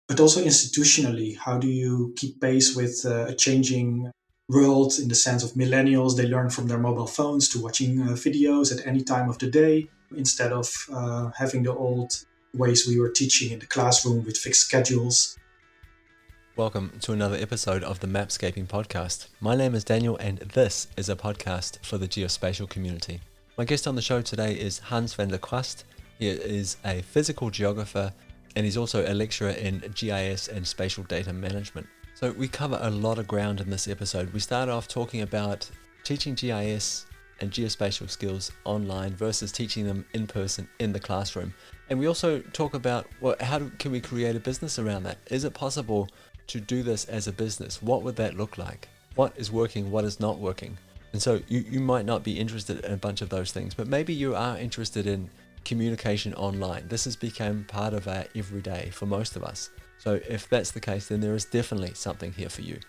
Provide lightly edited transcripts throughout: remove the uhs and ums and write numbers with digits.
but also institutionally. How do you keep pace with a changing world in the sense of millennials? They learn from their mobile phones to watching videos at any time of the day instead of having the old ways we were teaching in the classroom with fixed schedules. Welcome to another episode of the Mapscaping podcast. My name is Daniel and this is a podcast for the Geospatial community. My guest on the show today is Hans van der Kwast. He is a physical geographer and he's also a lecturer in GIS and spatial data management. So we cover a lot of ground in this episode. We start off talking about teaching GIS and geospatial skills online versus teaching them in person in the classroom. And we also talk about can we create a business around that? Is it possible to do this as a business? What would that look like? What is working? What is not working? And so you might not be interested in a bunch of those things, but maybe you are interested in communication online. This has become part of our everyday for most of us. So if that's the case, then there is definitely something here for you.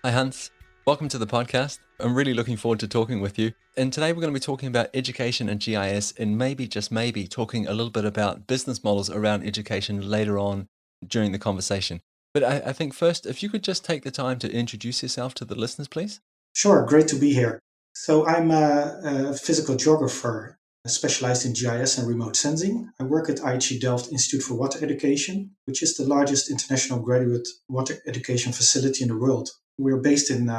Hi Hans, welcome to the podcast. I'm really looking forward to talking with you. And today we're going to be talking about education and GIS and maybe, just maybe, talking a little bit about business models around education later on during the conversation. But I think first, if you could just take the time to introduce yourself to the listeners, please. Sure, great to be here. So I'm a physical geographer specialized in GIS and remote sensing. I work at IHE Delft Institute for Water Education, which is the largest international graduate water education facility in the world. We're based in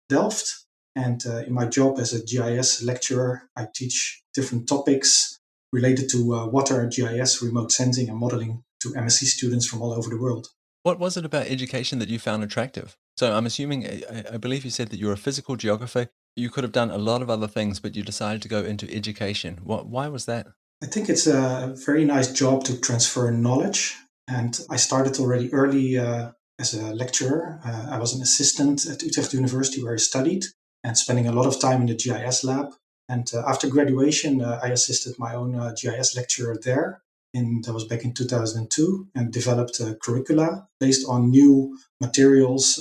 Delft, and in my job as a GIS lecturer, I teach different topics related to water, GIS, remote sensing, and modeling to MSc students from all over the world. What was it about education that you found attractive? So I'm assuming, I believe you said that you're a physical geographer. You could have done a lot of other things, but you decided to go into education. Why was that? I think it's a very nice job to transfer knowledge. And I started already early as a lecturer. I was an assistant at Utrecht University where I studied and spending a lot of time in the GIS lab. And after graduation, I assisted my own GIS lecturer there. And that was back in 2002, and developed a curricula based on new materials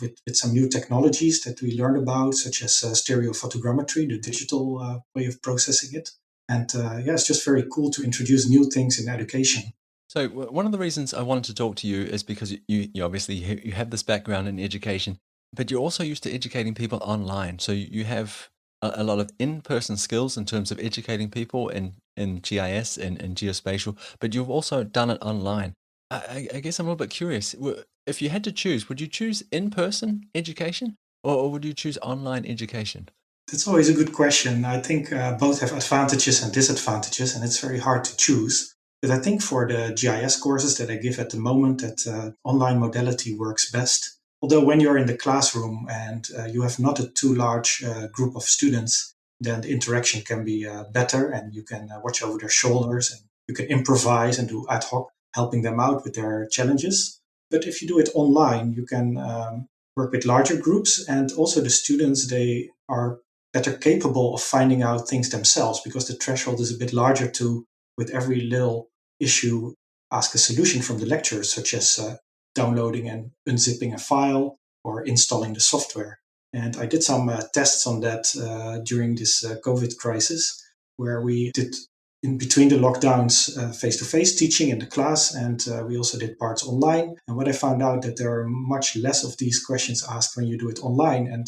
with some new technologies that we learned about, such as stereophotogrammetry, the digital way of processing it. And it's just very cool to introduce new things in education. So one of the reasons I wanted to talk to you is because you obviously you have this background in education, but you're also used to educating people online. So you have a lot of in-person skills in terms of educating people in GIS and geospatial, but you've also done it online. I guess I'm a little bit curious. If you had to choose, would you choose in-person education or would you choose online education? That's always a good question. I think both have advantages and disadvantages, and it's very hard to choose. But I think for the GIS courses that I give at the moment, that online modality works best. Although when you're in the classroom and you have not a too large group of students, then the interaction can be better, and you can watch over their shoulders, and you can improvise and do ad hoc, helping them out with their challenges. But if you do it online, you can work with larger groups, and also the students, they are better capable of finding out things themselves because the threshold is a bit larger to, with every little issue, ask a solution from the lecturer, such as downloading and unzipping a file or installing the software. And I did some tests on that during this COVID crisis, where we did in between the lockdowns face-to-face teaching in the class, and we also did parts online. And what I found out that there are much less of these questions asked when you do it online, and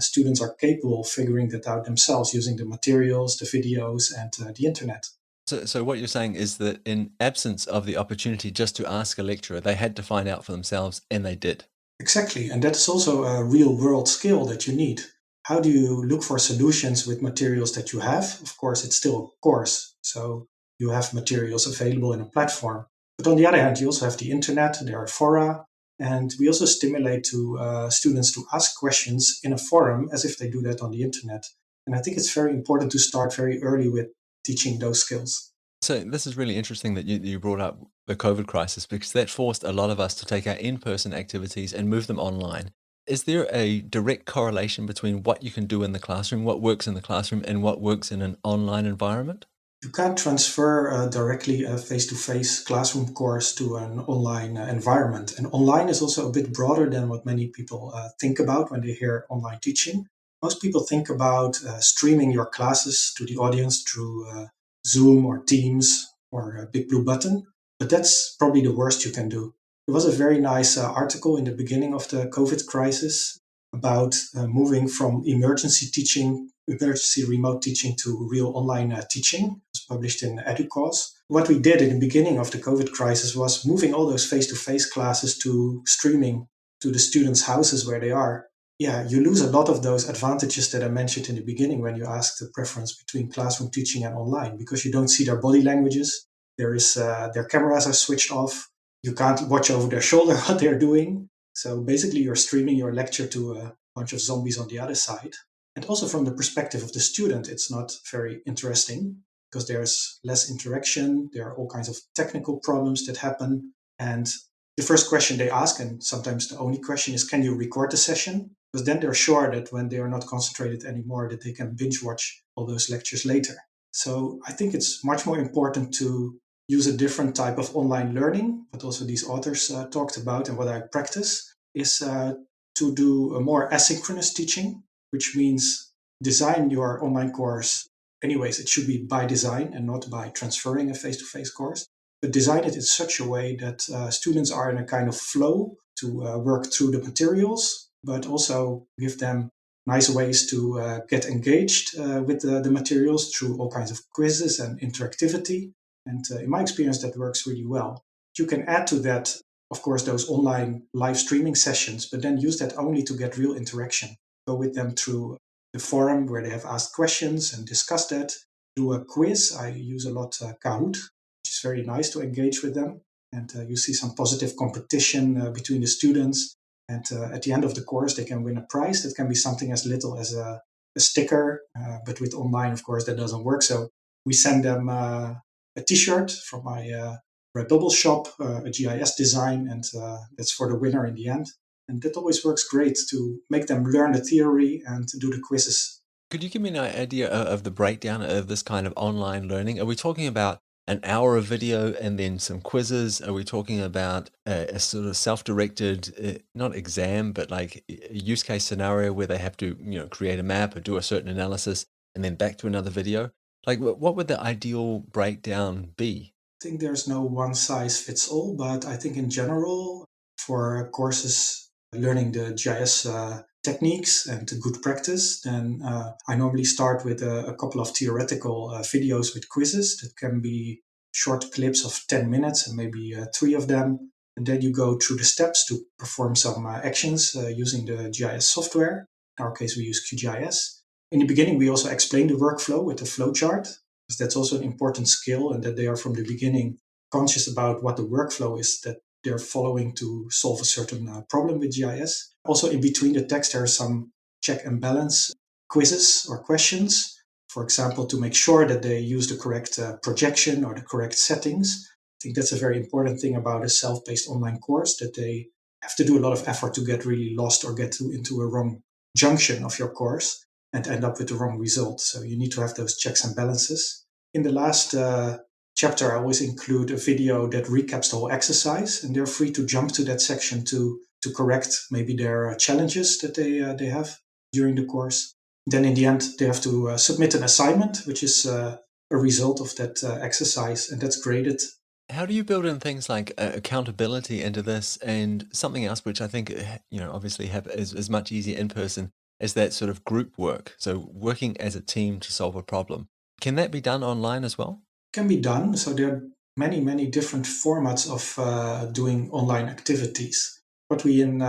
students are capable of figuring that out themselves using the materials, the videos, and the internet. So what you're saying is that in absence of the opportunity just to ask a lecturer, they had to find out for themselves, and they did. Exactly. And that's also a real world skill that you need. How do you look for solutions with materials that you have? Of course, it's still a course. So you have materials available in a platform. But on the other hand, you also have the internet, there are fora. And we also stimulate to students to ask questions in a forum as if they do that on the internet. And I think it's very important to start very early with teaching those skills. So this is really interesting that you brought up the COVID crisis because that forced a lot of us to take our in-person activities and move them online. Is there a direct correlation between what you can do in the classroom, what works in the classroom, and what works in an online environment? You can't transfer directly a face-to-face classroom course to an online environment. And online is also a bit broader than what many people think about when they hear online teaching. Most people think about streaming your classes to the audience through Zoom or Teams or a Big Blue Button. But that's probably the worst you can do. There was a very nice article in the beginning of the COVID crisis about moving from emergency remote teaching to real online teaching. It was published in EduCause. What we did in the beginning of the COVID crisis was moving all those face-to-face classes to streaming to the students' houses where they are. Yeah, you lose a lot of those advantages that I mentioned in the beginning when you asked the preference between classroom teaching and online, because you don't see their body languages. Their cameras are switched off. You can't watch over their shoulder what they're doing. So basically, you're streaming your lecture to a bunch of zombies on the other side. And also from the perspective of the student, it's not very interesting because there's less interaction. There are all kinds of technical problems that happen. And the first question they ask, and sometimes the only question, is, can you record the session? Because then they're sure that when they are not concentrated anymore, that they can binge watch all those lectures later. So I think it's much more important to use a different type of online learning, but also these authors talked about, and what I practice is to do a more asynchronous teaching, which means design your online course. Anyways, it should be by design and not by transferring a face-to-face course, but design it in such a way that students are in a kind of flow to work through the materials, but also give them nice ways to get engaged with the materials through all kinds of quizzes and interactivity. And in my experience, that works really well. You can add to that, of course, those online live streaming sessions, but then use that only to get real interaction. Go with them through the forum where they have asked questions and discussed that. Do a quiz. I use a lot Kahoot, which is very nice to engage with them. And you see some positive competition between the students. And at the end of the course, they can win a prize. That can be something as little as a sticker, but with online, of course, that doesn't work. So we send them a T-shirt from my Redbubble shop, a GIS design, and that's for the winner in the end. And that always works great to make them learn the theory and to do the quizzes. Could you give me an idea of the breakdown of this kind of online learning? Are we talking about an hour of video and then some quizzes? Are we talking about a sort of self-directed, not exam, but like a use case scenario where they have to, create a map or do a certain analysis and then back to another video? Like, what would the ideal breakdown be? I think there's no one size fits all, but I think in general, for courses learning the GIS techniques and good practice, then I normally start with a couple of theoretical videos with quizzes that can be short clips of 10 minutes and maybe three of them. And then you go through the steps to perform some actions using the GIS software. In our case, we use QGIS. In the beginning, we also explain the workflow with the flowchart, because that's also an important skill, and that they are from the beginning conscious about what the workflow is that they're following to solve a certain problem with GIS. Also, in between the text, there are some check and balance quizzes or questions, for example, to make sure that they use the correct projection or the correct settings. I think that's a very important thing about a self-paced online course, that they have to do a lot of effort to get really lost or into a wrong junction of your course and end up with the wrong result. So you need to have those checks and balances. In the last chapter, I always include a video that recaps the whole exercise, and they're free to jump to that section to correct maybe their challenges that they have during the course. Then in the end, they have to submit an assignment, which is a result of that exercise, and that's graded. How do you build in things like accountability into this, and something else which I think obviously is much easier in person is that sort of group work. So working as a team to solve a problem. Can that be done online as well? Can be done. So there are many different formats of doing online activities. What we in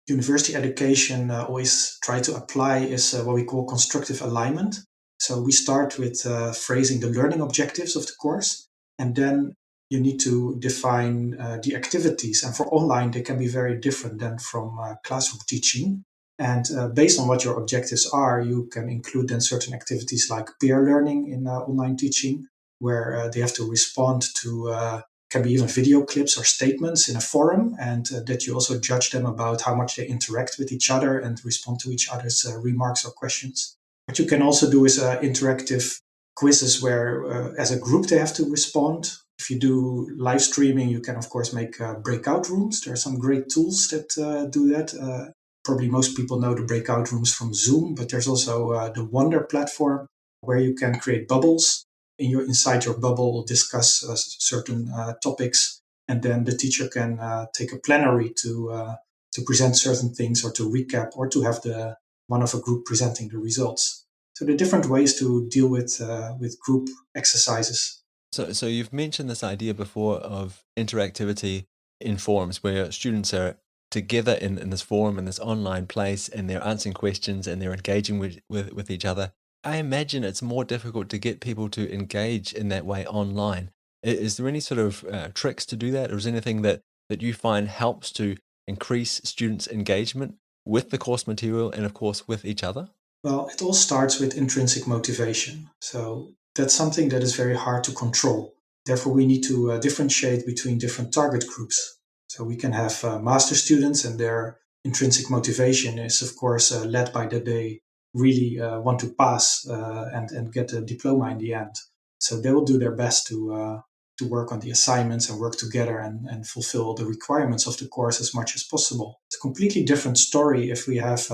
university education always try to apply is what we call constructive alignment. So we start with phrasing the learning objectives of the course, and then you need to define the activities. And for online, they can be very different than from classroom teaching. And based on what your objectives are, you can include then certain activities like peer learning in online teaching, where they have to respond to, can be even video clips or statements in a forum, and that you also judge them about how much they interact with each other and respond to each other's remarks or questions. What you can also do is interactive quizzes where, as a group, they have to respond. If you do live streaming, you can, of course, make breakout rooms. There are some great tools that do that. Probably most people know the breakout rooms from Zoom, but there's also the Wonder platform where you can create bubbles inside your bubble discuss certain topics, and then the teacher can take a plenary to present certain things, or to recap, or to have the one of a group presenting the results. So the different ways to deal with group exercises. So you've mentioned this idea before of interactivity in forums where students are together in this forum, in this online place, and they're answering questions and they're engaging with each other. I imagine it's more difficult to get people to engage in that way online. Is there any sort of tricks to do that, or is there anything that you find helps to increase students' engagement with the course material and, of course, with each other? Well, it all starts with intrinsic motivation. So that's something that is very hard to control. Therefore, we need to differentiate between different target groups. So we can have master students, and their intrinsic motivation is, of course, led by that they really want to pass and get a diploma in the end. So they will do their best to work on the assignments and work together and fulfill the requirements of the course as much as possible. It's a completely different story if we have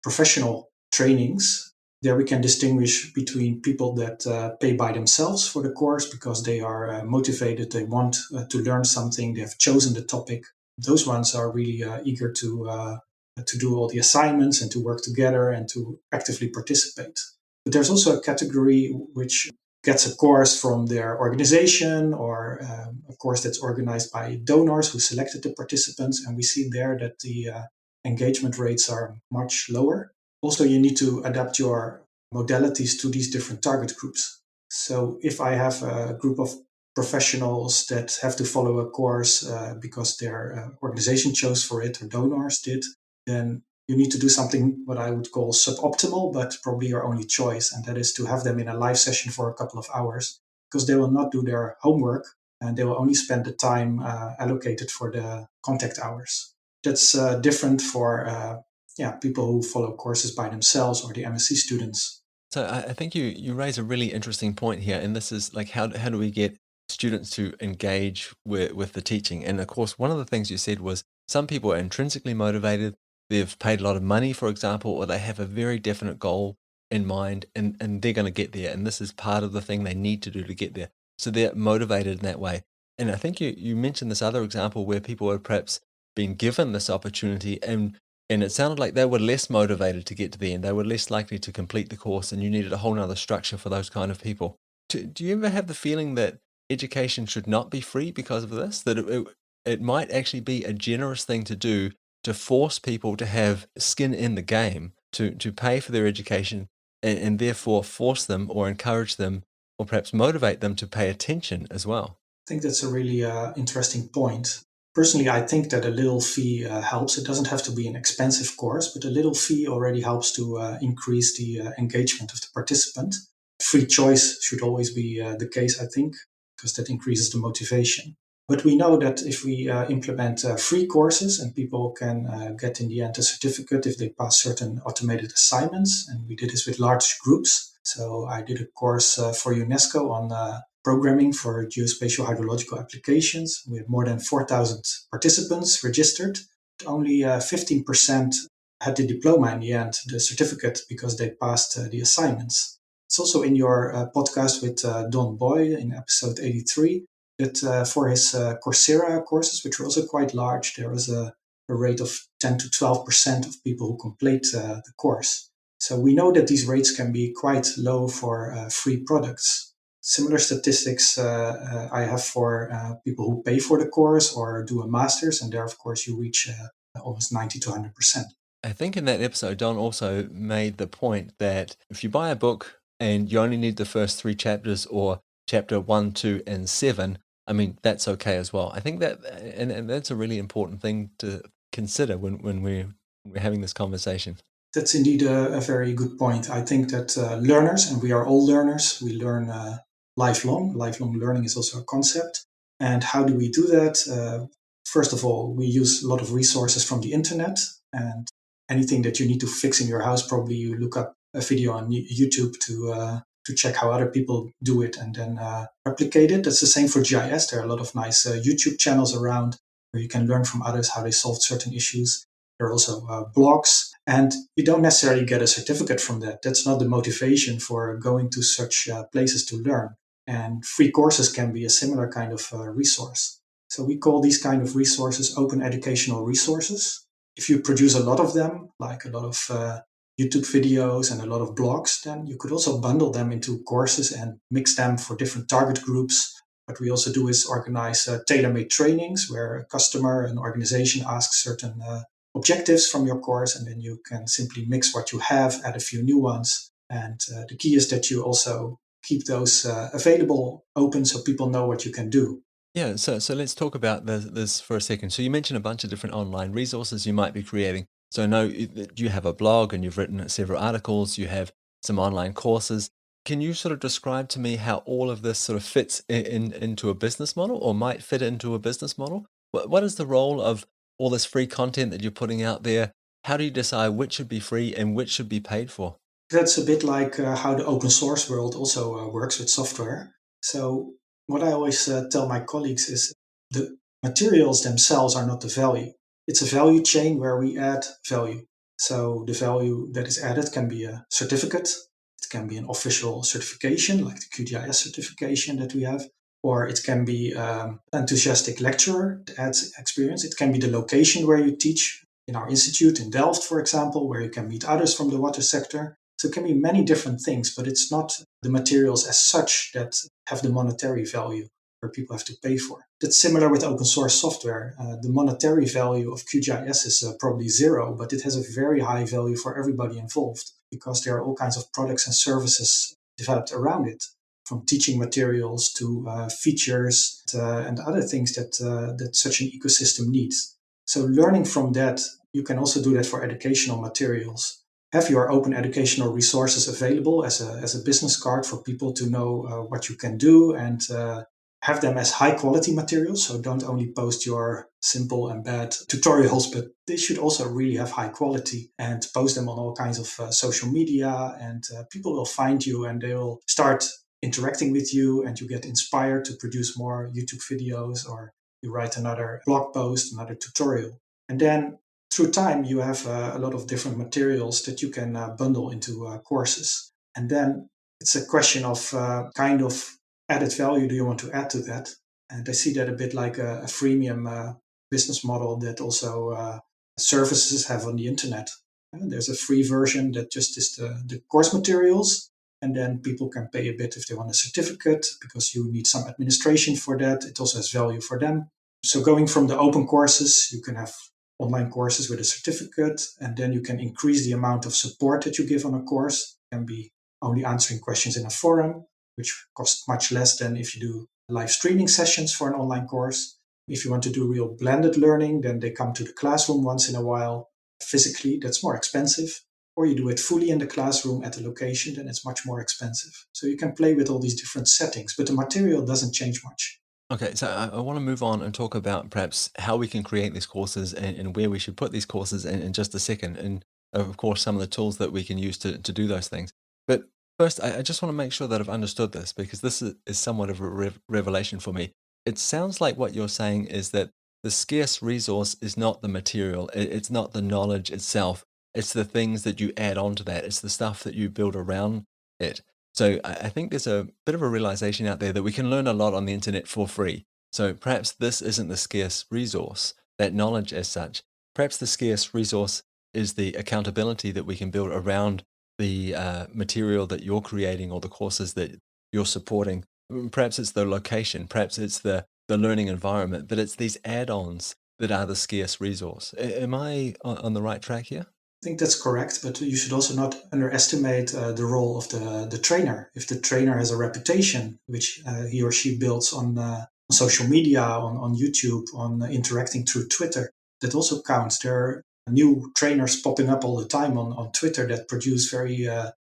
professional trainings. There we can distinguish between people that pay by themselves for the course because they are motivated, they want to learn something, they have chosen the topic. Those ones are really eager to do all the assignments and to work together and to actively participate. But there's also a category which gets a course from their organization, or a course that's organized by donors who selected the participants, and we see there that the engagement rates are much lower. Also, you need to adapt your modalities to these different target groups. So if I have a group of professionals that have to follow a course because their organization chose for it, or donors did, then you need to do something what I would call suboptimal, but probably your only choice. And that is to have them in a live session for a couple of hours, because they will not do their homework and they will only spend the time allocated for the contact hours. That's different for people who follow courses by themselves, or the MSc students. So I think you raise a really interesting point here, and this is like how do we get students to engage with the teaching? And of course, one of the things you said was some people are intrinsically motivated. They've paid a lot of money, for example, or they have a very definite goal in mind, and they're going to get there. And this is part of the thing they need to do to get there. So they're motivated in that way. And I think you mentioned this other example where people are perhaps being given this opportunity, and it sounded like they were less motivated to get to the end. They were less likely to complete the course, and you needed a whole nother structure for those kind of people. Do you ever have the feeling that education should not be free because of this? That it might actually be a generous thing to do to force people to have skin in the game, to pay for their education, and therefore force them or encourage them or perhaps motivate them to pay attention as well? I think that's a really interesting point. Personally, I think that a little fee helps. It doesn't have to be an expensive course, but a little fee already helps to increase the engagement of the participant. Free choice should always be the case, I think, because that increases the motivation. But we know that if we implement free courses, and people can get in the end a certificate if they pass certain automated assignments, and we did this with large groups. So I did a course for UNESCO on programming for geospatial hydrological applications. We had more than 4,000 participants registered. Only 15% had the diploma in the end, the certificate, because they passed the assignments. It's also in your podcast with Don Boy in episode 83 that for his Coursera courses, which were also quite large, there was a rate of 10 to 12% of people who complete the course. So we know that these rates can be quite low for free products. Similar statistics I have for people who pay for the course or do a master's, and there, of course, you reach almost 90 to 100%. I think in that episode, Don also made the point that if you buy a book and you only need the first 3 chapters, or chapter 1, 2, and 7, I mean, that's okay as well. I think that, and that's a really important thing to consider when we're having this conversation. That's indeed a very good point. I think that learners, and we are all learners, we learn lifelong. Lifelong learning is also a concept. And how do we do that? First of all, we use a lot of resources from the internet, and anything that you need to fix in your house, probably you look up a video on YouTube to check how other people do it and then replicate it. That's the same for GIS. There are a lot of nice YouTube channels around where you can learn from others how they solved certain issues. There are also blogs, and you don't necessarily get a certificate from that. That's not the motivation for going to such places to learn. And free courses can be a similar kind of resource. So we call these kind of resources open educational resources. If you produce a lot of them, like a lot of YouTube videos and a lot of blogs, then you could also bundle them into courses and mix them for different target groups. What we also do is organize tailor-made trainings where a customer, an organization asks certain objectives from your course, and then you can simply mix what you have, add a few new ones. And the key is that you also keep those available, open, so people know what you can do. Yeah, so let's talk about this for a second. So you mentioned a bunch of different online resources you might be creating. So I know that you have a blog and you've written several articles, you have some online courses. Can you sort of describe to me how all of this sort of fits into a business model or might fit into a business model? What is the role of all this free content that you're putting out there? How do you decide which should be free and which should be paid for? That's a bit like how the open source world also works with software. So, what I always tell my colleagues is the materials themselves are not the value. It's a value chain where we add value. So, the value that is added can be a certificate, it can be an official certification, like the QGIS certification that we have, or it can be enthusiastic lecturer that adds experience. It can be the location where you teach in our institute in Delft, for example, where you can meet others from the water sector. So it can be many different things, but it's not the materials as such that have the monetary value where people have to pay for. That's similar with open source software. The monetary value of QGIS is probably zero, but it has a very high value for everybody involved because there are all kinds of products and services developed around it, from teaching materials to features and other things that such an ecosystem needs. So learning from that, you can also do that for educational materials. Have your open educational resources available as a business card for people to know what you can do, and have them as high quality materials. So don't only post your simple and bad tutorials, but they should also really have high quality, and post them on all kinds of social media, and people will find you and they will start interacting with you, and you get inspired to produce more YouTube videos, or you write another blog post, another tutorial. And then through time, you have a lot of different materials that you can bundle into courses. And then it's a question of kind of added value do you want to add to that? And I see that a bit like a freemium business model that also services have on the internet. And there's a free version that just is the course materials. And then people can pay a bit if they want a certificate because you need some administration for that. It also has value for them. So going from the open courses, you can have online courses with a certificate, and then you can increase the amount of support that you give on a course. It can be only answering questions in a forum, which costs much less than if you do live streaming sessions for an online course. If you want to do real blended learning, then they come to the classroom once in a while. Physically, that's more expensive. Or you do it fully in the classroom at a location, then it's much more expensive. So you can play with all these different settings, but the material doesn't change much. Okay, so I want to move on and talk about perhaps how we can create these courses and where we should put these courses in just a second. And of course, some of the tools that we can use to do those things. But first, I just want to make sure that I've understood this because this is somewhat of a revelation for me. It sounds like what you're saying is that the scarce resource is not the material, it's not the knowledge itself, it's the things that you add on to that, it's the stuff that you build around it. So I think there's a bit of a realization out there that we can learn a lot on the internet for free. So perhaps this isn't the scarce resource, that knowledge as such. Perhaps the scarce resource is the accountability that we can build around the material that you're creating or the courses that you're supporting. Perhaps it's the location, perhaps it's the learning environment, but it's these add-ons that are the scarce resource. Am I on the right track here? I think that's correct, but you should also not underestimate the role of the trainer. If the trainer has a reputation, which he or she builds on social media, on YouTube, on interacting through Twitter, that also counts. There are new trainers popping up all the time on Twitter that produce very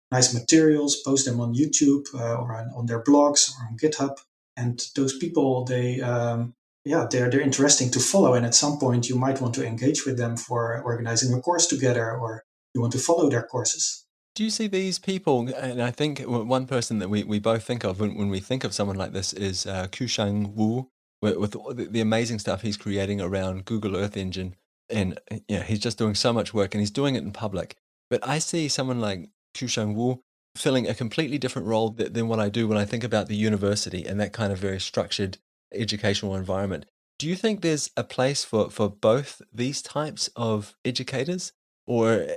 nice materials, post them on YouTube or on their blogs or on GitHub. And those people, they're interesting to follow, and at some point you might want to engage with them for organizing a course together, or you want to follow their courses. Do you see these people? And I think one person that we both think of when we think of someone like this is Qiusheng Wu, with all the amazing stuff he's creating around Google Earth Engine. And he's just doing so much work and he's doing it in public. But I see someone like Qiusheng Wu filling a completely different role than what I do when I think about the university and that kind of very structured educational environment. Do you think there's a place for both these types of educators? Or,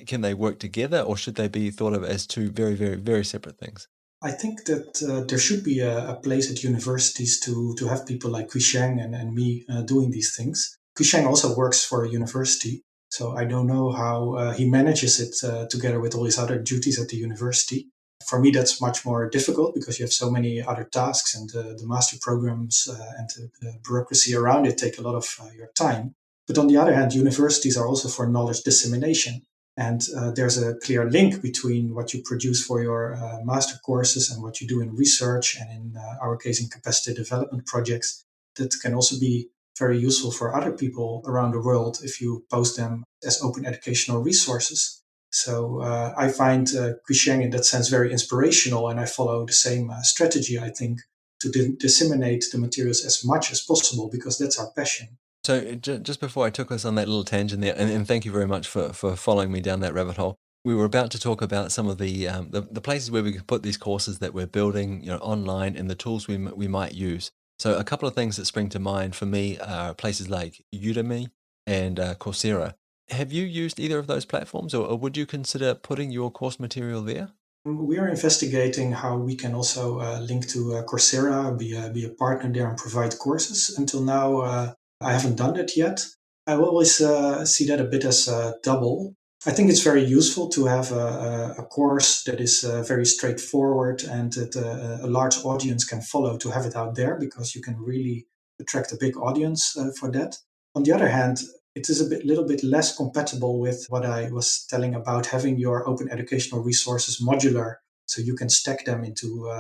can they work together, or should they be thought of as two very, very, very separate things? I think that there should be a place at universities to have people like Qiusheng and me doing these things. Qiusheng also works for a university, so I don't know how he manages it together with all his other duties at the university. For me, that's much more difficult because you have so many other tasks, and the master programs and the bureaucracy around it take a lot of your time. But on the other hand, universities are also for knowledge dissemination. And there's a clear link between what you produce for your master courses and what you do in research, and in our case, in capacity development projects, that can also be very useful for other people around the world if you post them as open educational resources. So I find Qiusheng in that sense very inspirational, and I follow the same strategy, I think, to disseminate the materials as much as possible because that's our passion. So just before I took us on that little tangent there, and thank you very much for following me down that rabbit hole. We were about to talk about some of the places where we could put these courses that we're building, online, and the tools we might use. So a couple of things that spring to mind for me are places like Udemy and Coursera. Have you used either of those platforms, or would you consider putting your course material there? We are investigating how we can also link to Coursera, be a partner there and provide courses. Until now, I haven't done that yet. I will always see that a bit as a double. I think it's very useful to have a course that is very straightforward and that a large audience can follow, to have it out there, because you can really attract a big audience for that. On the other hand, it is little bit less compatible with what I was telling about having your open educational resources modular, so you can stack them into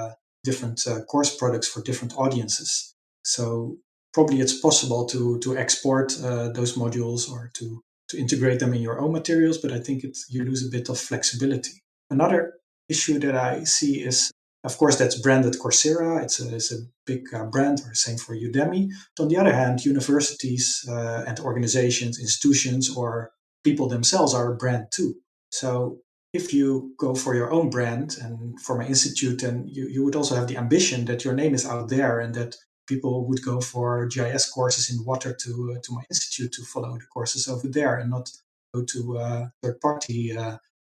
different course products for different audiences. So probably it's possible to export those modules, or to integrate them in your own materials, but I think you lose a bit of flexibility. Another issue that I see is, of course, that's branded Coursera. It's a big brand, or same for Udemy. But on the other hand, universities and organizations, institutions, or people themselves are a brand too. So if you go for your own brand, and for my institute, then you would also have the ambition that your name is out there, and that people would go for GIS courses in water to my institute to follow the courses over there, and not go to third party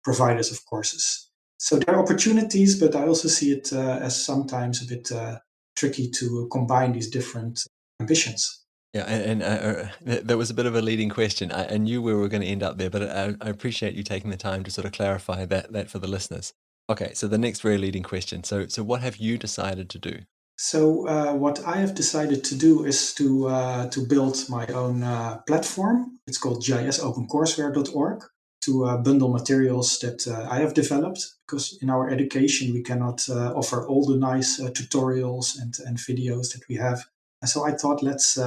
providers of courses. So there are opportunities, but I also see it as sometimes a bit tricky to combine these different ambitions. Yeah, that was a bit of a leading question. I knew we were going to end up there, but I appreciate you taking the time to sort of clarify that for the listeners. Okay, so the next very leading question. So what have you decided to do? So what I have decided to do is to build my own platform. It's called gisopencourseware.org, to bundle materials that I have developed. Because in our education we cannot offer all the nice tutorials and videos that we have. And so I thought, let's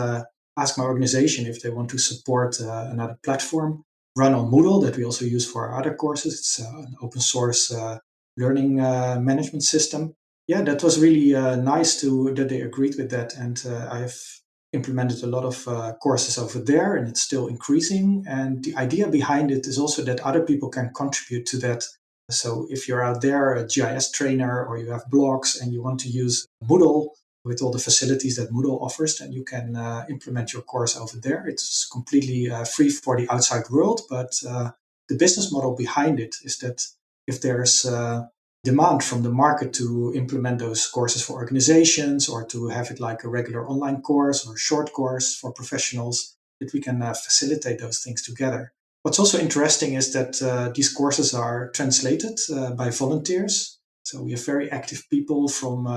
ask my organization if they want to support another platform run on Moodle that we also use for our other courses. It's an open source learning management system. Yeah, that was really nice to that they agreed with that, and I've implemented a lot of courses over there, and it's still increasing. And the idea behind it is also that other people can contribute to that. So if you're out there, a GIS trainer, or you have blogs and you want to use Moodle with all the facilities that Moodle offers, then you can implement your course over there. It's completely free for the outside world, but the business model behind it is that if there's demand from the market to implement those courses for organizations, or to have it like a regular online course or short course for professionals, that we can facilitate those things together. What's also interesting is that these courses are translated by volunteers. So we have very active people from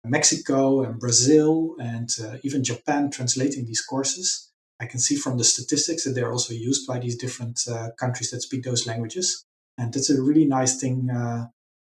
Mexico and Brazil and even Japan translating these courses. I can see from the statistics that they're also used by these different countries that speak those languages. And that's a really nice thing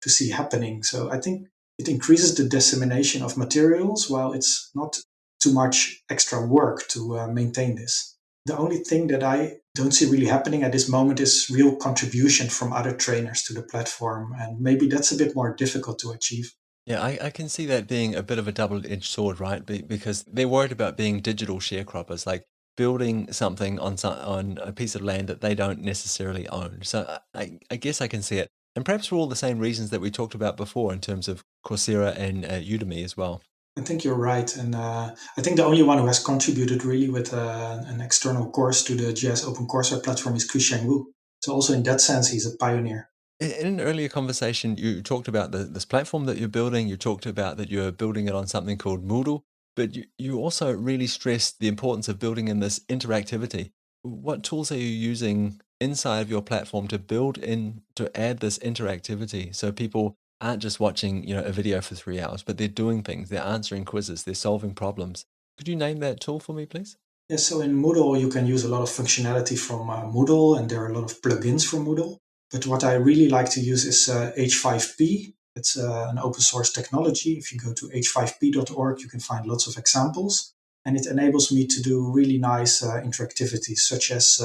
to see happening. So I think it increases the dissemination of materials, while it's not too much extra work to maintain this. The only thing that I don't see really happening at this moment is real contribution from other trainers to the platform. And maybe that's a bit more difficult to achieve. Yeah, I can see that being a bit of a double-edged sword, right? Because they're worried about being digital sharecroppers, like building something on a piece of land that they don't necessarily own. So I guess I can see it. And perhaps for all the same reasons that we talked about before in terms of Coursera and Udemy as well. I think you're right. And I think the only one who has contributed really with an external course to the GIS Open Coursera platform is Qiusheng Wu. So also in that sense, he's a pioneer. In an earlier conversation, you talked about this platform that you're building. You talked about that you're building it on something called Moodle, but you also really stressed the importance of building in this interactivity. What tools are you using inside of your platform to build in to add this interactivity so people aren't just watching, a video for 3 hours, but they're doing things, they're answering quizzes, they're solving problems. Could you name that tool for me, please? Yeah, so in Moodle, you can use a lot of functionality from Moodle, and there are a lot of plugins for Moodle. But what I really like to use is H5P. It's an open source technology. If you go to h5p.org, you can find lots of examples. And it enables me to do really nice interactivity, such as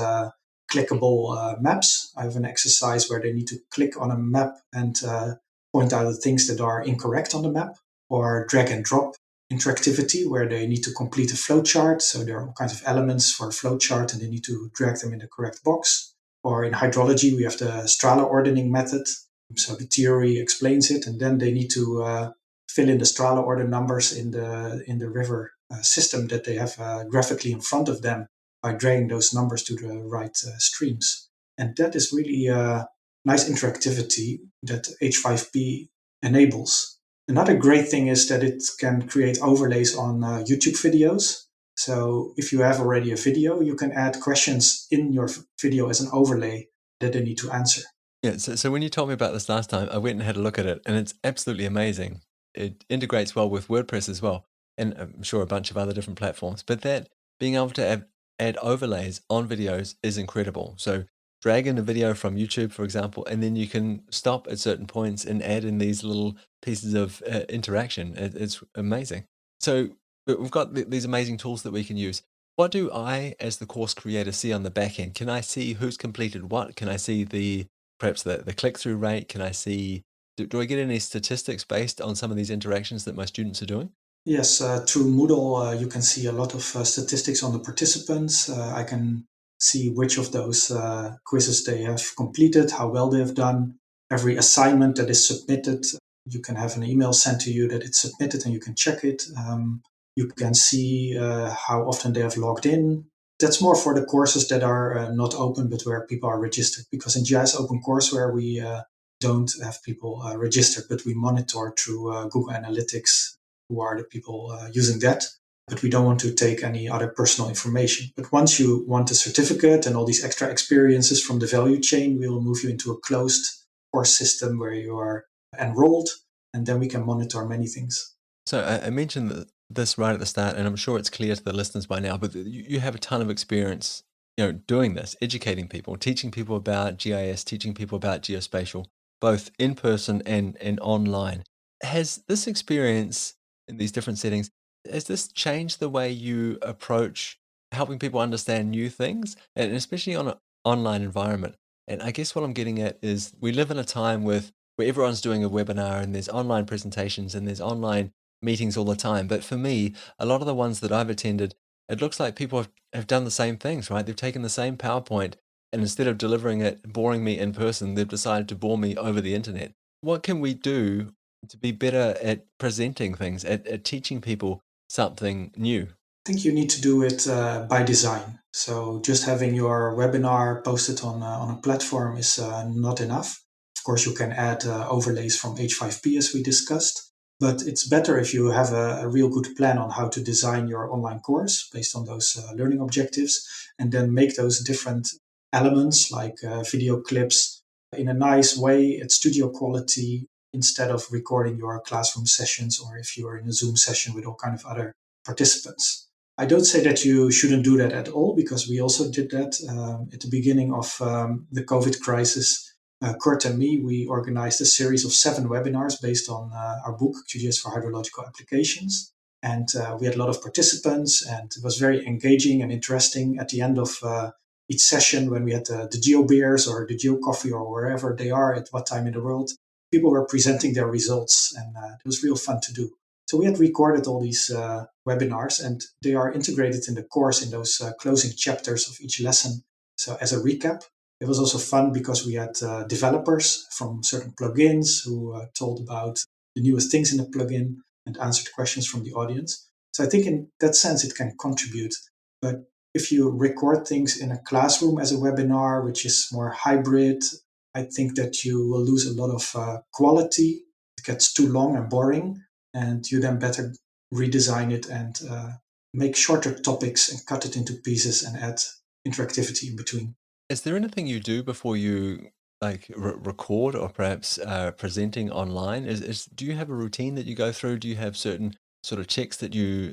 clickable maps. I have an exercise where they need to click on a map and point out the things that are incorrect on the map, or drag and drop interactivity where they need to complete a flowchart. So there are all kinds of elements for a flowchart and they need to drag them in the correct box. Or in hydrology, we have the Strahler ordering method. So the theory explains it, and then they need to fill in the Strahler order numbers in the river system that they have graphically in front of them by dragging those numbers to the right streams. And that is really nice interactivity that H5P enables. Another great thing is that it can create overlays on YouTube videos. So if you have already a video, you can add questions in your video as an overlay that they need to answer. Yeah, so when you told me about this last time, I went and had a look at it, and it's absolutely amazing. It integrates well with WordPress as well, and I'm sure a bunch of other different platforms. But that being able to add overlays on videos is incredible. So drag in a video from YouTube, for example, and then you can stop at certain points and add in these little pieces of interaction. It's amazing. So we've got these amazing tools that we can use. What do I, as the course creator, see on the back end? Can I see who's completed what? Can I see perhaps the click-through rate? Can I see, do I get any statistics based on some of these interactions that my students are doing? Yes, through Moodle, you can see a lot of statistics on the participants. I can see which of those quizzes they have completed, how well they have done. Every assignment that is submitted, you can have an email sent to you that it's submitted and you can check it. You can see how often they have logged in. That's more for the courses that are not open, but where people are registered. Because in GIS Open Courseware, we don't have people registered, but we monitor through Google Analytics who are the people using that. But we don't want to take any other personal information. But once you want a certificate and all these extra experiences from the value chain, we will move you into a closed course system where you are enrolled, and then we can monitor many things. So I mentioned this right at the start, and I'm sure it's clear to the listeners by now, but you have a ton of experience, doing this, educating people, teaching people about GIS, teaching people about geospatial, both in person and online. Has this experience in these different settings, has this changed the way you approach helping people understand new things, and especially on an online environment? And I guess what I'm getting at is we live in a time where everyone's doing a webinar and there's online presentations and there's online meetings all the time. But for me, a lot of the ones that I've attended, it looks like people have done the same things, right? They've taken the same PowerPoint and instead of delivering it, boring me in person, they've decided to bore me over the internet. What can we do to be better at presenting things, at teaching people something new? I think you need to do it by design. So just having your webinar posted on a platform is not enough. Of course, you can add overlays from H5P as we discussed, but it's better if you have a real good plan on how to design your online course based on those learning objectives, and then make those different elements like video clips in a nice way at studio quality instead of recording your classroom sessions or if you're in a Zoom session with all kind of other participants. I don't say that you shouldn't do that at all, because we also did that at the beginning of the COVID crisis. Kurt and me, we organized a series of 7 webinars based on our book, QGIS for Hydrological Applications. And we had a lot of participants, and it was very engaging and interesting. At the end of each session, when we had the Geo beers or the Geo coffee or wherever they are at what time in the world, people were presenting their results, and it was real fun to do. So we had recorded all these webinars, and they are integrated in the course in those closing chapters of each lesson. So as a recap, It was also fun because we had developers from certain plugins who told about the newest things in the plugin and answered questions from the audience. So I think in that sense it can contribute. But if you record things in a classroom as a webinar, which is more hybrid, I think that you will lose a lot of quality. It gets too long and boring, and you then better redesign it and make shorter topics and cut it into pieces and add interactivity in between. Is there anything you do before you like record or perhaps presenting online? Do you have a routine that you go through? Do you have certain sort of checks that you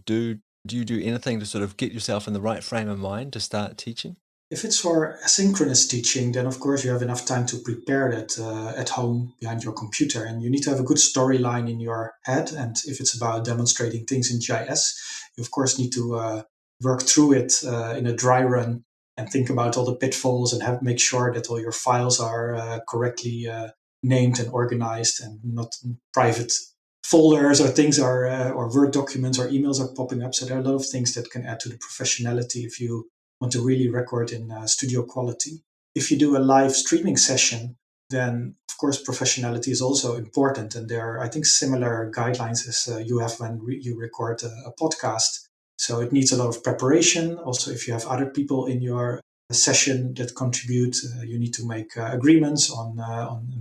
do? Do you do anything to sort of get yourself in the right frame of mind to start teaching? If it's for asynchronous teaching, then of course you have enough time to prepare that at home behind your computer. And you need to have a good storyline in your head. And if it's about demonstrating things in GIS, you of course need to work through it in a dry run and think about all the pitfalls and make sure that all your files are correctly named and organized and not in private folders or things are or Word documents or emails are popping up. So there are a lot of things that can add to the professionality if you want to really record in studio quality. If you do a live streaming session, then of course professionality is also important. And there are, I think, similar guidelines as you have when you record a podcast. So it needs a lot of preparation. Also, if you have other people in your session that contribute, you need to make agreements on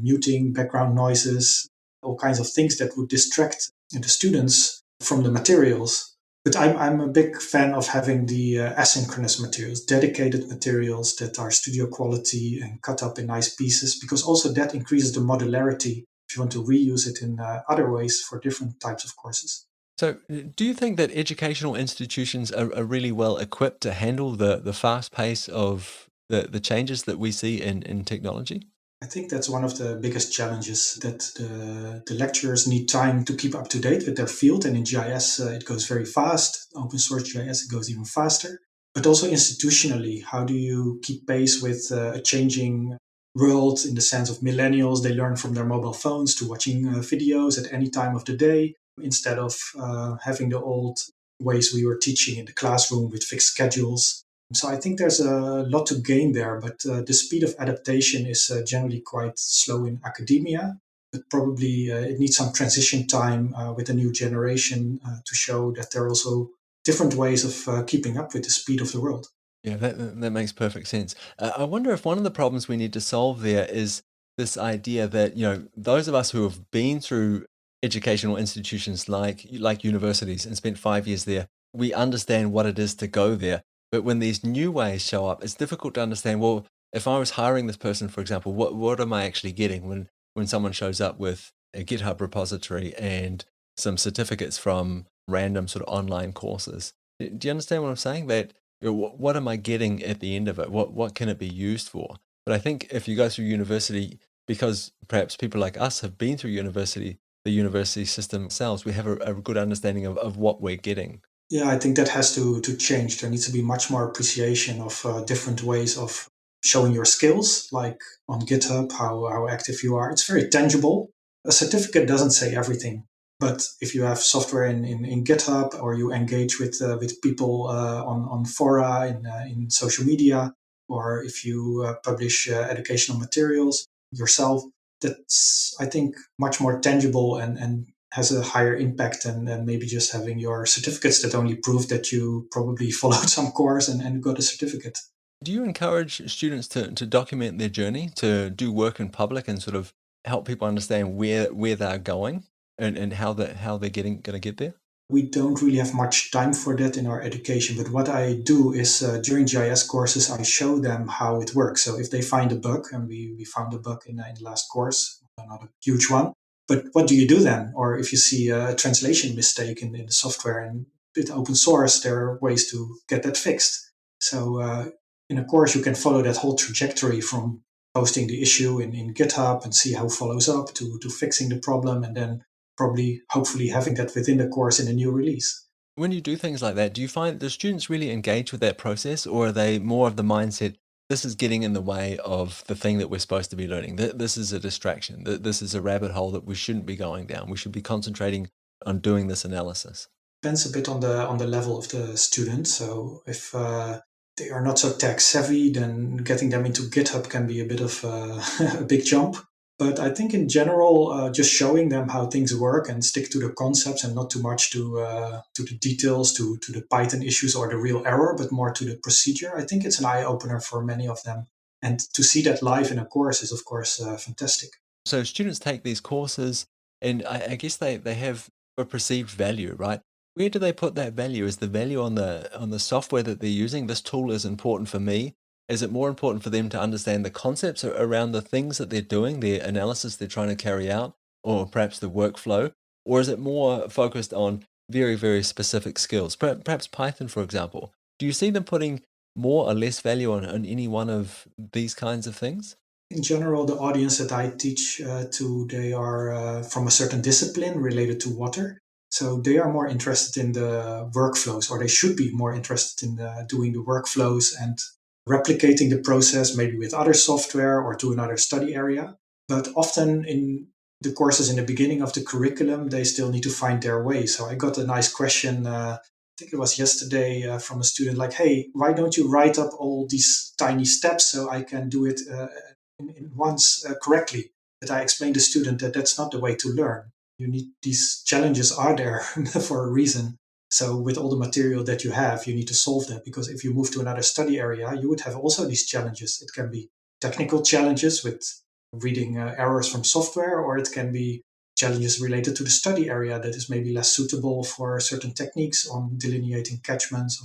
muting, background noises, all kinds of things that would distract the students from the materials. But I'm a big fan of having the asynchronous materials, dedicated materials that are studio quality and cut up in nice pieces, because also that increases the modularity if you want to reuse it in other ways for different types of courses. So, do you think that educational institutions are really well equipped to handle the fast pace of the changes that we see in technology? I think that's one of the biggest challenges that the lecturers need time to keep up to date with their field. And in GIS, it goes very fast. Open source GIS, it goes even faster. But also institutionally, how do you keep pace with a changing world in the sense of millennials? They learn from their mobile phones to watching videos at any time of the day instead of having the old ways we were teaching in the classroom with fixed schedules. So I think there's a lot to gain there, but the speed of adaptation is generally quite slow in academia. But probably it needs some transition time with the new generation to show that there are also different ways of keeping up with the speed of the world. Yeah, that makes perfect sense. I wonder if one of the problems we need to solve there is this idea that, those of us who have been through educational institutions like universities and spent 5 years there, we understand what it is to go there. But when these new ways show up, it's difficult to understand, well, if I was hiring this person, for example, what am I actually getting when someone shows up with a GitHub repository and some certificates from random sort of online courses? Do you understand what I'm saying? That what am I getting at the end of it? What can it be used for? But I think if you go through university, because perhaps people like us have been through university, the university system themselves, we have a good understanding of what we're getting. Yeah, I think that has to change. There needs to be much more appreciation of different ways of showing your skills, like on GitHub, how active you are. It's very tangible. A certificate doesn't say everything, but if you have software in GitHub or you engage with people on fora in social media, or if you publish educational materials yourself, that's I think much more tangible and has a higher impact than maybe just having your certificates that only prove that you probably followed some course and got a certificate. Do you encourage students to document their journey, to do work in public and sort of help people understand where they're going and how they're gonna get there? We don't really have much time for that in our education, but what I do is during GIS courses, I show them how it works. So if they find a bug, and we found a bug in the last course, not a huge one, but what do you do then? Or if you see a translation mistake in the software and with open source, there are ways to get that fixed. So in a course, you can follow that whole trajectory from posting the issue in GitHub and see how it follows up to fixing the problem and then probably hopefully having that within the course in a new release. When you do things like that, do you find the students really engage with that process, or are they more of the mindset, this is getting in the way of the thing that we're supposed to be learning? This is a distraction. This is a rabbit hole that we shouldn't be going down. We should be concentrating on doing this analysis. Depends a bit on the level of the student. So if they are not so tech savvy, then getting them into GitHub can be a bit of a big jump. But I think in general, just showing them how things work and stick to the concepts and not too much to the details, to the Python issues or the real error, but more to the procedure. I think it's an eye opener for many of them. And to see that live in a course is, of course, fantastic. So students take these courses, and I guess they have a perceived value, right? Where do they put that value? Is the value on the software that they're using? This tool is important for me. Is it more important for them to understand the concepts around the things that they're doing, the analysis they're trying to carry out, or perhaps the workflow? Or is it more focused on very, very specific skills? Perhaps Python, for example. Do you see them putting more or less value on any one of these kinds of things? In general, the audience that I teach to, they are from a certain discipline related to water. So they are more interested in the workflows, or they should be more interested in doing the workflows and replicating the process, maybe with other software or to another study area. But often in the courses in the beginning of the curriculum, they still need to find their way. So I got a nice question. I think it was yesterday from a student like, hey, why don't you write up all these tiny steps so I can do it in once correctly? That I explained to the student that that's not the way to learn. You need, these challenges are there for a reason. So with all the material that you have, you need to solve that, because if you move to another study area, you would have also these challenges. It can be technical challenges with reading errors from software, or it can be challenges related to the study area that is maybe less suitable for certain techniques on delineating catchments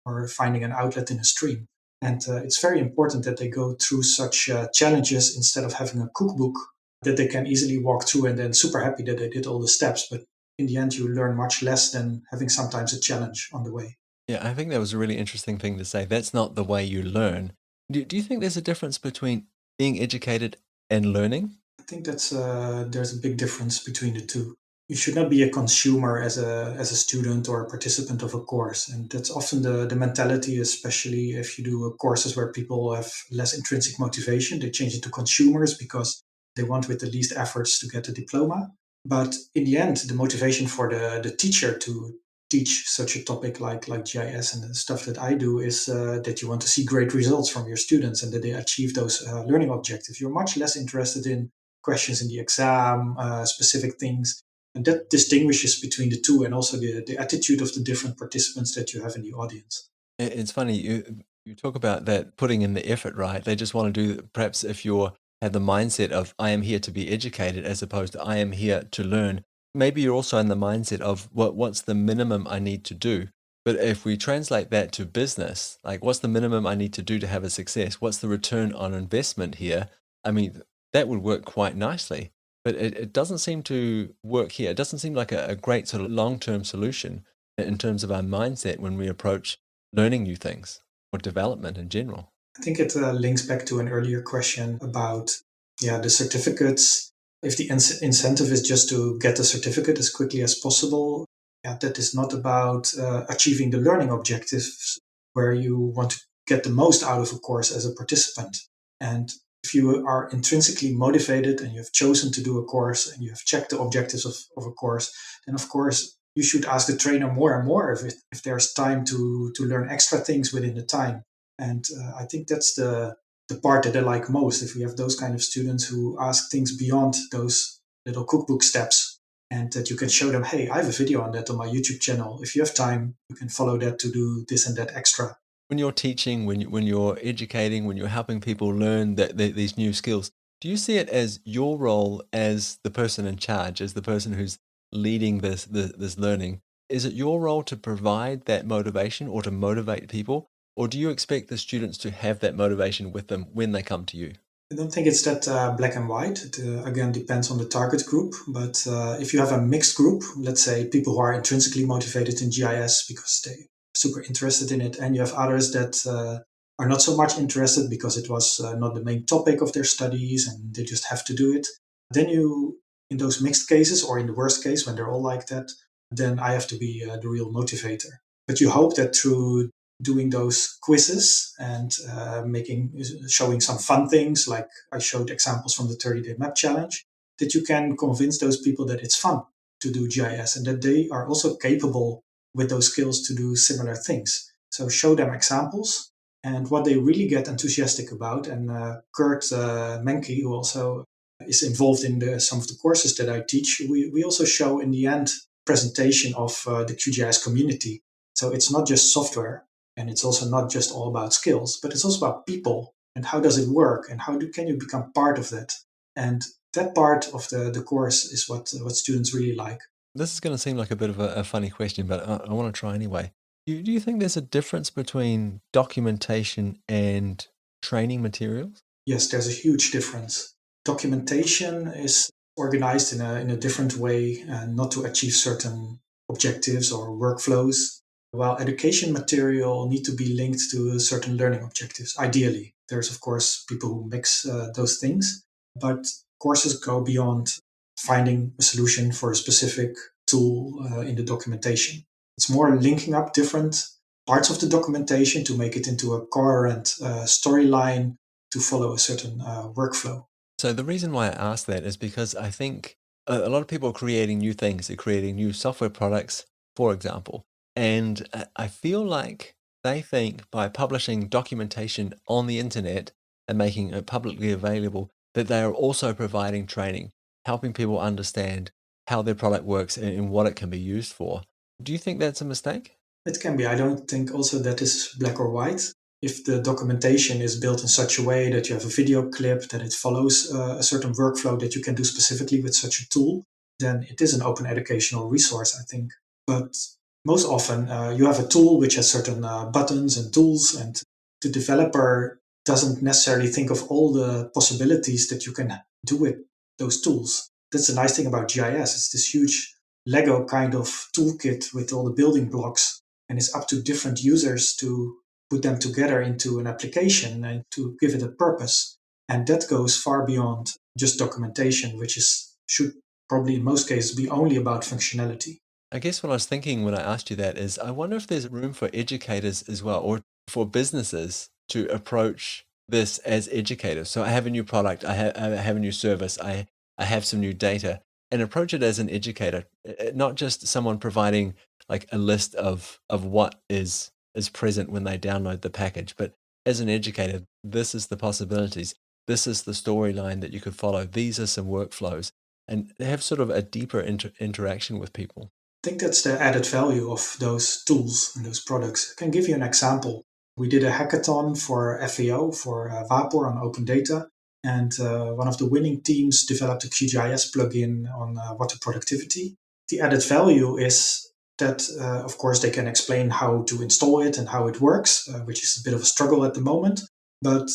or finding an outlet in a stream. And it's very important that they go through such challenges instead of having a cookbook that they can easily walk through and then super happy that they did all the steps. But in the end, you learn much less than having sometimes a challenge on the way. Yeah, I think that was a really interesting thing to say. That's not the way you learn. Do you think there's a difference between being educated and learning? I think that's there's a big difference between the two. You should not be a consumer as a student or a participant of a course, and that's often the mentality, especially if you do courses where people have less intrinsic motivation. They change into consumers because they want with the least efforts to get a diploma. But in the end, the motivation for the teacher to teach such a topic like GIS and the stuff that I do is that you want to see great results from your students and that they achieve those learning objectives. You're much less interested in questions in the exam, specific things. And that distinguishes between the two, and also the attitude of the different participants that you have in the audience. It's funny you talk about that putting in the effort, right? They just want to do perhaps if you're have the mindset of I am here to be educated as opposed to I am here to learn. Maybe you're also in the mindset of what's the minimum I need to do. But if we translate that to business, like what's the minimum I need to do to have a success? What's the return on investment here? I mean, that would work quite nicely. But it doesn't seem to work here. It doesn't seem like a great sort of long term solution in terms of our mindset when we approach learning new things or development in general. I think it links back to an earlier question about the certificates. If the incentive is just to get the certificate as quickly as possible, that is not about achieving the learning objectives where you want to get the most out of a course as a participant. And if you are intrinsically motivated and you have chosen to do a course and you have checked the objectives of a course, then of course you should ask the trainer more and more if there's time to learn extra things within the time. And I think that's the part that I like most. If we have those kind of students who ask things beyond those little cookbook steps, and that you can show them, hey, I have a video on that on my YouTube channel. If you have time, you can follow that to do this and that extra. When you're teaching, when you're educating, when you're helping people learn these new skills, do you see it as your role as the person in charge, as the person who's leading this learning? Is it your role to provide that motivation or to motivate people? Or do you expect the students to have that motivation with them when they come to you? I don't think it's that black and white. It again depends on the target group. But if you have a mixed group, let's say people who are intrinsically motivated in GIS because they are super interested in it, and you have others that are not so much interested because it was not the main topic of their studies and they just have to do it, then you, in those mixed cases, or in the worst case when they're all like that, then I have to be the real motivator. But you hope that through doing those quizzes and showing some fun things, like I showed examples from the 30-day map challenge, that you can convince those people that it's fun to do GIS and that they are also capable with those skills to do similar things. So show them examples, And what they really get enthusiastic about, and Kurt Menke, who also is involved in some of the courses that I teach, we also show in the end presentation of the QGIS community. So it's not just software, and it's also not just all about skills, but it's also about people and how does it work and can you become part of that. And that part of the course is what students really like. This is going to seem like a bit of a funny question, but I want to try anyway. Do you think there's a difference between documentation and training materials? Yes, there's a huge difference. Documentation is organized in a different way, not to achieve certain objectives or workflows, while education material need to be linked to certain learning objectives. Ideally, there's of course people who mix those things, but courses go beyond finding a solution for a specific tool in the documentation. It's more linking up different parts of the documentation to make it into a coherent storyline to follow a certain workflow. So the reason why I ask that is because I think a lot of people are creating new things. They're creating new software products, for example. And I feel like they think by publishing documentation on the internet and making it publicly available, that they are also providing training, helping people understand how their product works and what it can be used for. Do you think that's a mistake? It can be. I don't think also that is black or white. If the documentation is built in such a way that you have a video clip, that it follows a certain workflow that you can do specifically with such a tool, then it is an open educational resource, I think. But most often, you have a tool which has certain buttons and tools, and the developer doesn't necessarily think of all the possibilities that you can do with those tools. That's the nice thing about GIS. It's this huge Lego kind of toolkit with all the building blocks, and it's up to different users to put them together into an application and to give it a purpose. And that goes far beyond just documentation, which should probably in most cases be only about functionality. I guess what I was thinking when I asked you that is I wonder if there's room for educators as well, or for businesses to approach this as educators. So I have a new product, I have a new service, I have some new data, and approach it as an educator, not just someone providing like a list of what is present when they download the package, but as an educator, this is the possibilities. This is the storyline that you could follow. These are some workflows, and have sort of a deeper interaction with people. I think that's the added value of those tools and those products. I can give you an example. We did a hackathon for FAO, for Vapor on open data, and one of the winning teams developed a QGIS plugin on water productivity. The added value is that, of course, they can explain how to install it and how it works, which is a bit of a struggle at the moment. But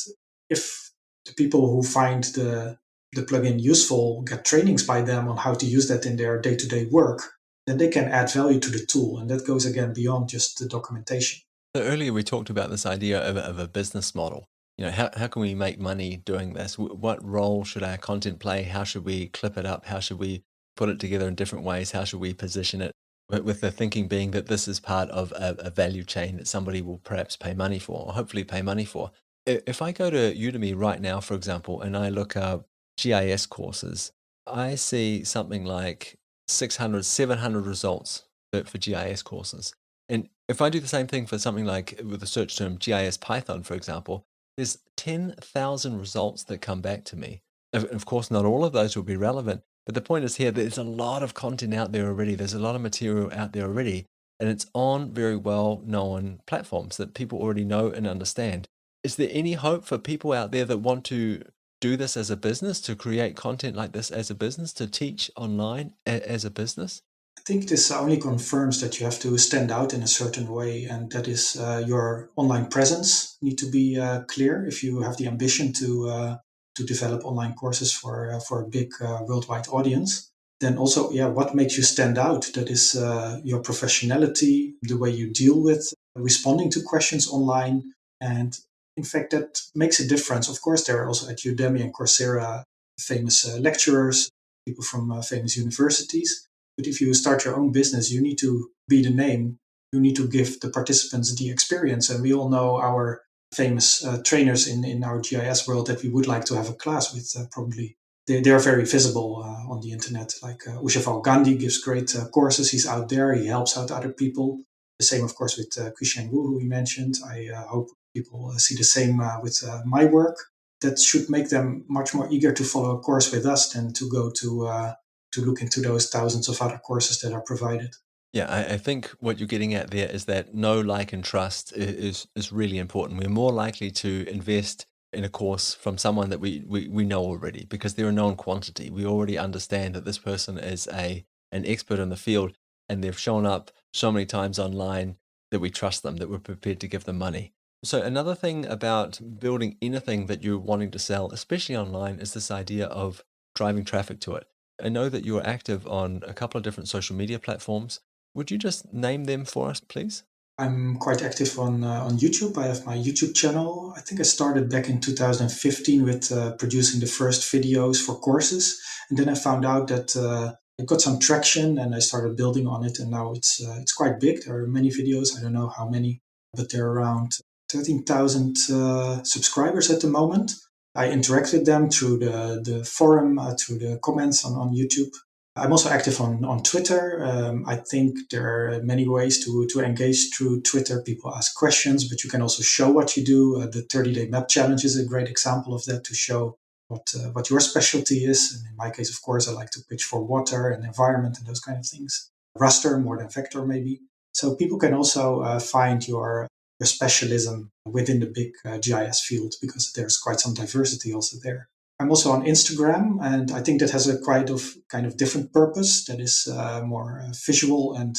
if the people who find the plugin useful get trainings by them on how to use that in their day-to-day work, then they can add value to the tool. And that goes again beyond just the documentation. So earlier we talked about this idea of a business model. How can we make money doing this? What role should our content play? How should we clip it up? How should we put it together in different ways? How should we position it? With the thinking being that this is part of a value chain that somebody will perhaps pay money for, or hopefully pay money for. If I go to Udemy right now, for example, and I look up GIS courses, I see something like 600, 700 results for GIS courses. And if I do the same thing for something like with the search term GIS Python, for example, there's 10,000 results that come back to me. Of course, not all of those will be relevant, but the point is here, there's a lot of content out there already. There's a lot of material out there already, and it's on very well-known platforms that people already know and understand. Is there any hope for people out there that want to do this as a business, to create content like this as a business, to teach online as a business? I think this only confirms that you have to stand out in a certain way, and that is your online presence need to be clear if you have the ambition to develop online courses for a big worldwide audience. Then also, yeah, what makes you stand out? That is your professionality, the way you deal with responding to questions online, and in fact, that makes a difference. Of course, there are also at Udemy and Coursera famous lecturers, people from famous universities. But if you start your own business, you need to be the name. You need to give the participants the experience. And we all know our famous trainers in our GIS world that we would like to have a class with, probably. They are very visible on the internet. Like Ushaval Gandhi gives great courses. He's out there. He helps out other people. The same, of course, with Qiusheng Wu, who we mentioned. I hope people see the same with my work. That should make them much more eager to follow a course with us than to go to look into those thousands of other courses that are provided. Yeah, I think what you're getting at there is that know, like, and trust is really important. We're more likely to invest in a course from someone that we know already because they're a known quantity. We already understand that this person is an expert in the field and they've shown up so many times online that we trust them, that we're prepared to give them money. So another thing about building anything that you're wanting to sell, especially online, is this idea of driving traffic to it. I know that you're active on a couple of different social media platforms. Would you just name them for us, please? I'm quite active on YouTube. I have my YouTube channel. I think I started back in 2015 with producing the first videos for courses, and then I found out that it got some traction, and I started building on it. And now it's quite big. There are many videos. I don't know how many, but there are around 13,000 subscribers at the moment. I interact with them through the forum, through the comments on YouTube. I'm also active on Twitter. I think there are many ways to engage through Twitter. People ask questions, but you can also show what you do. The 30-day map challenge is a great example of that, to show what your specialty is. And in my case, of course, I like to pitch for water and environment and those kind of things. Raster more than vector, maybe. So people can also find your specialism within the big GIS field, because there's quite some diversity also there. I'm also on Instagram, and I think that has a kind of different purpose that is more visual. And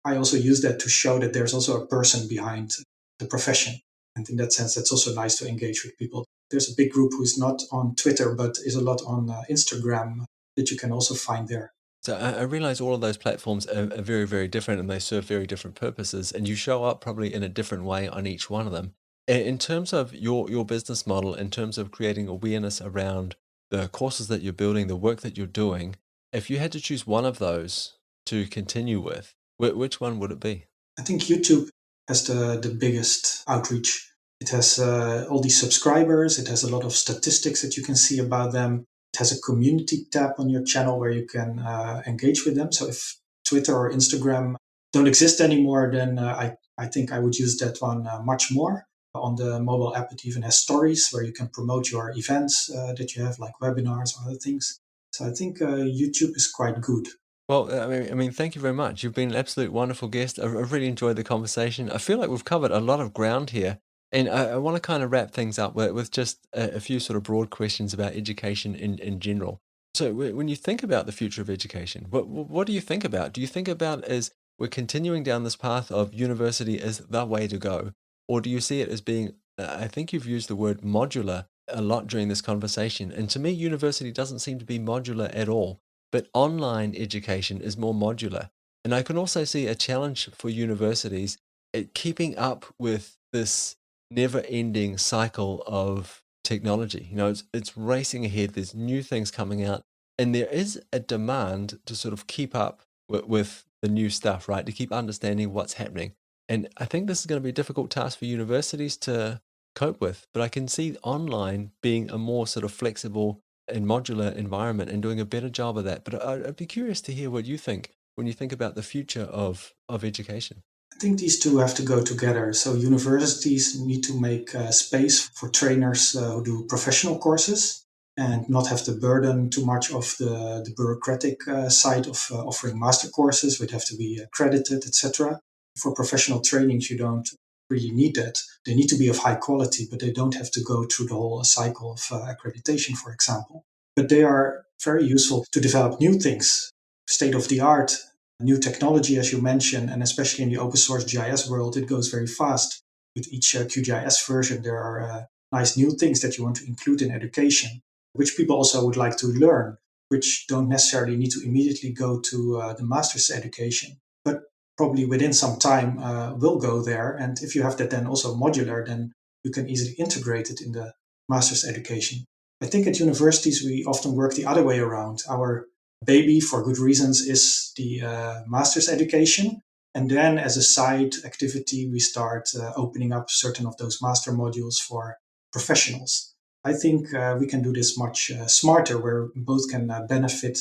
I also use that to show that there's also a person behind the profession. And in that sense, that's also nice to engage with people. There's a big group who's not on Twitter, but is a lot on Instagram, that you can also find there. So I realize all of those platforms are very, very different and they serve very different purposes, and you show up probably in a different way on each one of them. In terms of your business model, in terms of creating awareness around the courses that you're building, the work that you're doing, if you had to choose one of those to continue with, which one would it be? I think YouTube has the biggest outreach. It has all these subscribers. It has a lot of statistics that you can see about them. It has a community tab on your channel where you can engage with them. So if Twitter or Instagram don't exist anymore, then I think I would use that one much more. On the mobile app, it even has stories where you can promote your events that you have, like webinars or other things. So I think YouTube is quite good. Well, I mean, thank you very much. You've been an absolute wonderful guest. I've really enjoyed the conversation. I feel like we've covered a lot of ground here, and I want to kind of wrap things up with just a few sort of broad questions about education in general. So, when you think about the future of education, what do you think about? Do you think about as we're continuing down this path of university as the way to go, or do you see it as being? I think you've used the word modular a lot during this conversation, and to me, university doesn't seem to be modular at all. But online education is more modular. And I can also see a challenge for universities at keeping up with this never ending cycle of technology. It's racing ahead, there's new things coming out, and there is a demand to sort of keep up with the new stuff, right? To keep understanding what's happening. And I think this is going to be a difficult task for universities to cope with, but I can see online being a more sort of flexible and modular environment and doing a better job of that. But I'd be curious to hear what you think when you think about the future of education. I think these two have to go together. So universities need to make space for trainers who do professional courses and not have to burden too much of the bureaucratic side of offering master courses, which have to be accredited, etc. For professional trainings, you don't really need that. They need to be of high quality, but they don't have to go through the whole cycle of accreditation, for example. But they are very useful to develop new things, state of the art, new technology, as you mentioned, and especially in the open source GIS world, it goes very fast. With each QGIS version, there are nice new things that you want to include in education, which people also would like to learn, which don't necessarily need to immediately go to the master's education, but probably within some time will go there. And if you have that then also modular, then you can easily integrate it in the master's education. I think at universities, we often work the other way around. Our baby, for good reasons, is the master's education. And then as a side activity, we start opening up certain of those master modules for professionals. I think we can do this much smarter, where both can benefit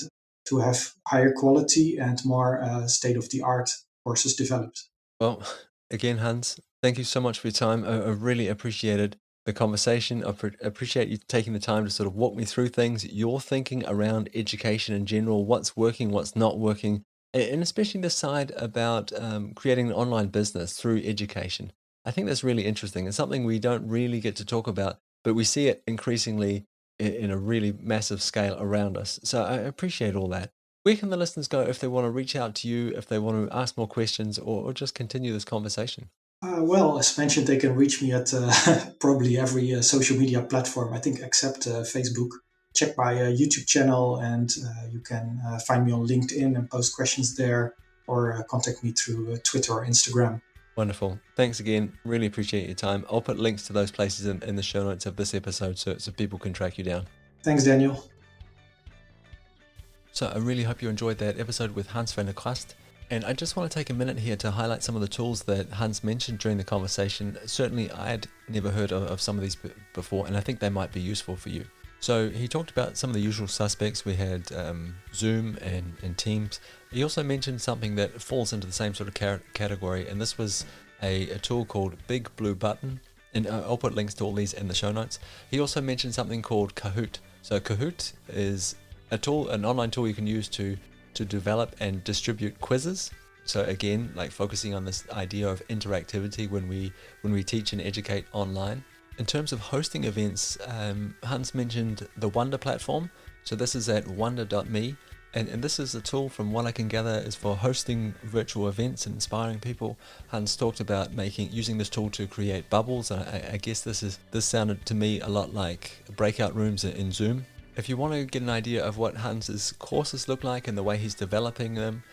to have higher quality and more state-of-the-art courses developed. Well, again, Hans, thank you so much for your time. I really appreciated the conversation. Appreciate you taking the time to sort of walk me through things, your thinking around education in general, what's working, what's not working, and especially the side about creating an online business through education. I think that's really interesting. It's something we don't really get to talk about, but we see it increasingly in a really massive scale around us. So I appreciate all that. Where can the listeners go if they want to reach out to you, if they want to ask more questions, or just continue this conversation? Well, as mentioned, they can reach me at probably every social media platform, I think, except Facebook. Check my YouTube channel, and you can find me on LinkedIn and post questions there, or contact me through Twitter or Instagram. Wonderful. Thanks again. Really appreciate your time. I'll put links to those places in the show notes of this episode so people can track you down. Thanks, Daniel. So I really hope you enjoyed that episode with Hans van der Kwast. And I just want to take a minute here to highlight some of the tools that Hans mentioned during the conversation. Certainly, I'd never heard of some of these before, and I think they might be useful for you. So he talked about some of the usual suspects. We had Zoom and Teams. He also mentioned something that falls into the same sort of category, and this was a tool called Big Blue Button. And I'll put links to all these in the show notes. He also mentioned something called Kahoot. So Kahoot is a tool, an online tool you can use to develop and distribute quizzes. So again, like focusing on this idea of interactivity when we teach and educate online. In terms of hosting events, Hans mentioned the Wonder platform. So this is at wonder.me, and this is a tool, from what I can gather, is for hosting virtual events and inspiring people. Hans talked about using this tool to create bubbles. I guess this sounded to me a lot like breakout rooms in Zoom. If you want to get an idea of what Hans's courses look like and the way he's developing them,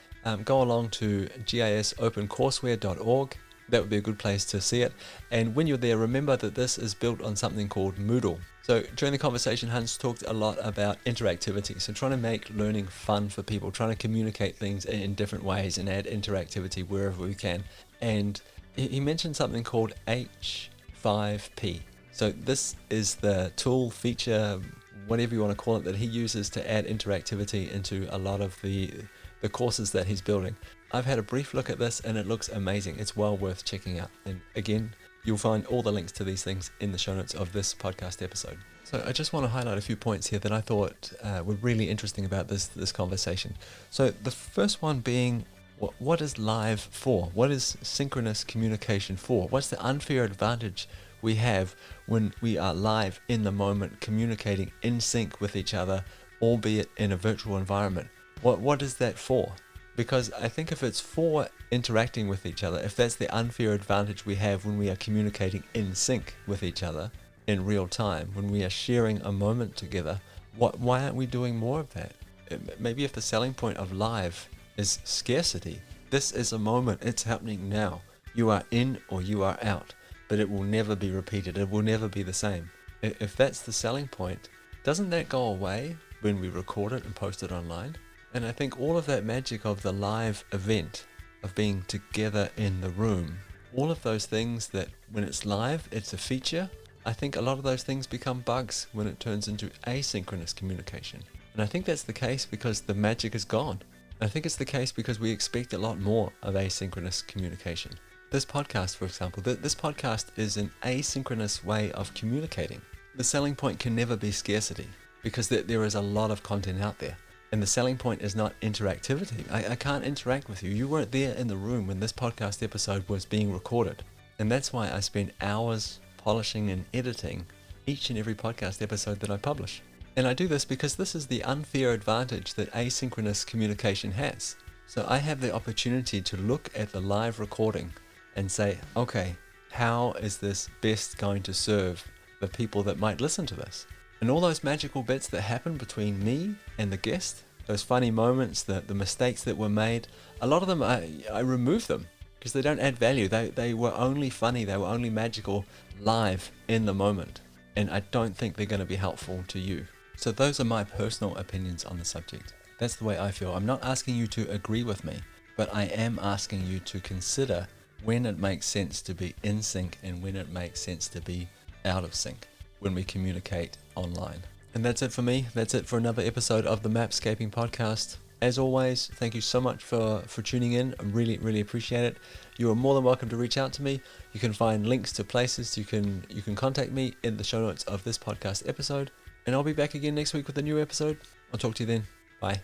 go along to gisopencourseware.org. That would be a good place to see it. And when you're there, remember that this is built on something called Moodle. So during the conversation, Hans talked a lot about interactivity. So trying to make learning fun for people, trying to communicate things in different ways and add interactivity wherever we can. And he mentioned something called H5P. So this is the tool, feature, whatever you want to call it, that he uses to add interactivity into a lot of the courses that he's building. I've had a brief look at this and it looks amazing. It's well worth checking out. And again, you'll find all the links to these things in the show notes of this podcast episode. So I just want to highlight a few points here that I thought were really interesting about this conversation. So the first one being, what is live for? What is synchronous communication for? What's the unfair advantage we have when we are live in the moment, communicating in sync with each other, albeit in a virtual environment? What is that for? Because I think if it's for interacting with each other, if that's the unfair advantage we have when we are communicating in sync with each other in real time, when we are sharing a moment together, why aren't we doing more of that? Maybe if the selling point of live is scarcity, this is a moment, it's happening now. You are in or you are out, but it will never be repeated. It will never be the same. If that's the selling point, doesn't that go away when we record it and post it online? And I think all of that magic of the live event, of being together in the room, all of those things that when it's live, it's a feature. I think a lot of those things become bugs when it turns into asynchronous communication. And I think that's the case because the magic is gone. I think it's the case because we expect a lot more of asynchronous communication. This podcast, for example, this podcast is an asynchronous way of communicating. The selling point can never be scarcity because there is a lot of content out there. And the selling point is not interactivity. I can't interact with you. You weren't there in the room when this podcast episode was being recorded. And that's why I spend hours polishing and editing each and every podcast episode that I publish. And I do this because this is the unfair advantage that asynchronous communication has. So I have the opportunity to look at the live recording and say, okay, how is this best going to serve the people that might listen to this? And all those magical bits that happen between me and the guest, those funny moments, the mistakes that were made, a lot of them, I remove them because they don't add value. They were only funny, they were only magical live in the moment. And I don't think they're going to be helpful to you. So those are my personal opinions on the subject. That's the way I feel. I'm not asking you to agree with me, but I am asking you to consider when it makes sense to be in sync and when it makes sense to be out of sync when we communicate online. And that's it for me. That's it for another episode of the Mapscaping podcast. As always, thank you so much for tuning in. I really appreciate it. You are more than welcome to reach out to me. You can find links to places you can contact me in the show notes of this podcast episode. And I'll be back again next week with a new episode. I'll talk to you then. Bye.